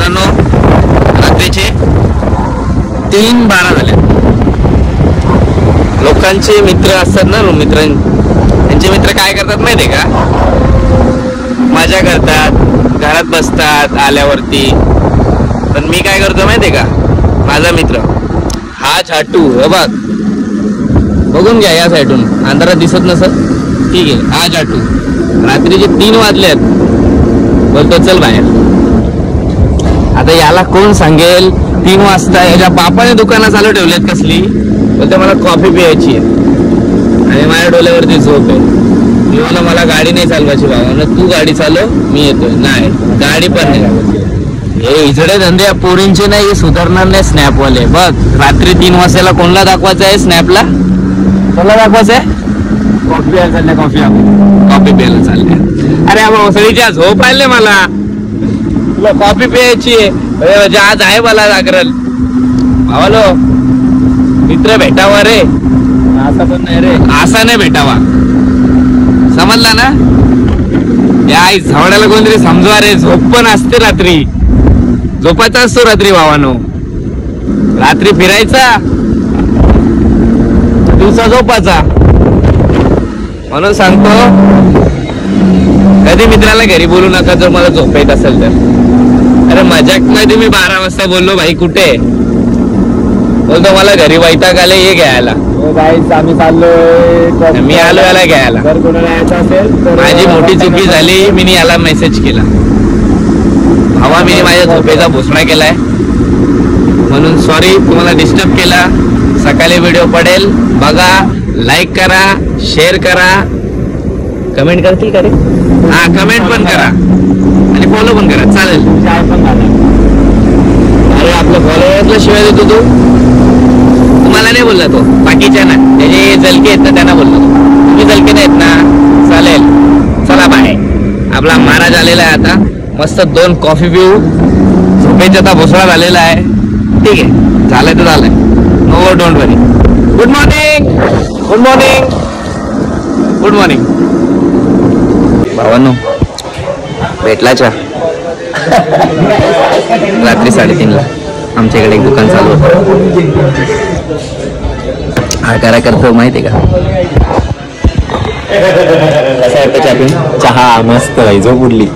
मित्रांनो, रात्रीचे 3:12 झाले. लोकांचे मित्र असतात ना, मित्र त्यांचे मित्र काय करतात माहिती आहे का? मजा करतात, घरात बसतात आल्यावरती. पण मी काय करतो माहिती आहे का? माझा मित्र हा छाटू, हे बघ, बघून घ्या या साईडून, अंधारात दिसत नसत, ठीक आहे. हा छाटू रात्रीचे 3 वाजलेत, बोलतो चल बाहेर. आता याला कोण सांगेल 3 वाजता याच्या बापाने दुकानं चालू ठेवलेत कसली, बोलते मला कॉफी प्यायची आहे आणि माझ्या डोल्यावरती झोप आहे. मी मला गाडी नाही चालवायची बाबा, तू गाडी चालव, मी येतोय. नाही, गाडी पण नाही. हे इजडे धंदे या पोरींचे नाही, हे सुधारणार नाही. स्नॅपवाले बघ, रात्री 3 वाजताला कोणला दाखवायचं आहे? स्नॅपला कोणला दाखवायचं आहे? कॉफी प्यायला चालल्या, कॉफी प्यायला चालल्या. अरे भोसडीच्या झोप आले मला, तुला कॉफी प्यायची आहे आज आहे मला जागरण. भावालो मित्र भेटावा रे, असा पण नाही रे, असा नाही भेटावा, समजला ना? या झावड्याला कोणतरी समजवा रे. झोप पण असते रात्री, झोपायचा असतो रात्री भावानो. रात्री फिरायचा, दिवसा झोपायचा. म्हणून सांगतो, कधी मित्राला घरी बोलू नका जर मला झोप येत असेल तर. अरे मजाक मध्ये मी 12 वाजता बोललो, भाई कुठे? बोलतो मला घरी वैताग आले, ये घ्यायला. आम्ही चाललोय, मी आलो याला घ्यायला. माझी मोठी चुकी झाली, मी याला मेसेज केला, भावा मी माझ्या झोपेचा भोसडा केलाय, म्हणून सॉरी, तुम्हाला डिस्टर्ब केला. सकाळी व्हिडिओ पडेल, बघा, लाईक करा, शेअर करा, कमेंट करतील का रे? हा, कमेंट पण करा आणि फॉलो पण करा, चालेल. अरे आपल्या फॉलोअर्सला शिवाय देतो तू, तुम्हाला नाही बोलला तो, बाकीच्या ना त्याचे जलके आहेत ना त्यांना बोललो. तुम्ही जलके नाहीत ना, चालेल. चला बाय. आपला महाराज आलेला आहे आता, मस्त 2 कॉफी पिऊ, झोपेचा आता भोसडा झालेला आहे. ठीक आहे, झालंय तर झालंय, no don't worry. Good morning, good morning, good morning भावांनो. भेटला चहा रात्री 3:30ला. आमच्या इकडे एक दुकान चालू होतं. हा करा करतो माहिती आहे का? कसं वाटतं चहा पिऊन? चहा मस्त आहे, झोप उडली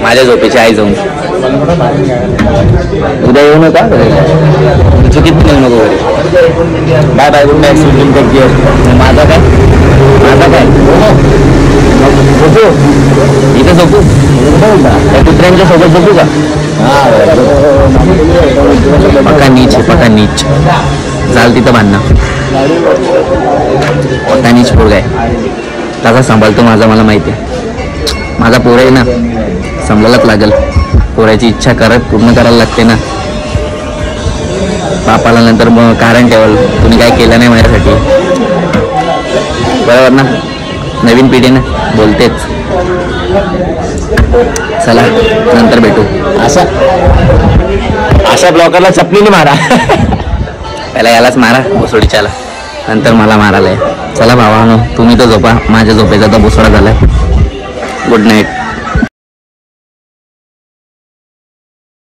माझ्या झोपेची आई जाऊन. उद्या येऊ नका, चुकीत पण येऊ नको घरी. Bye bye, good night, sleeping take care. माझा काय झोपू इथं, झोपू त्या कुत्र्यांच्या सोबत झोपू का? पक्का नीच आहे, पक्का नीच. चाल तिथं बांधणं, पक्का नीच पोरगा आहे. त्याचा सांभाळतो माझा, मला माहिती आहे. माझा पोर आहे ना, सांभाळायलाच लागेल. पोराची इच्छा पूर्ण करायला लागते ना. बापाला नंतर मग कारण ठेवाल, तुम्ही काय केलं नाही माझ्यासाठी, बरोबर ना? नवीन पिढी ना, बोलतेच. चला नंतर भेटू. अशा ब्लॉकरला चपलीने मारा. पहिला यालाच मारा, भोसडीच्याला, नंतर मला मारायला. चला भावानो, तुम्ही तर झोपा, माझ्या झोपेचा तर भोसडा झालाय. Good night.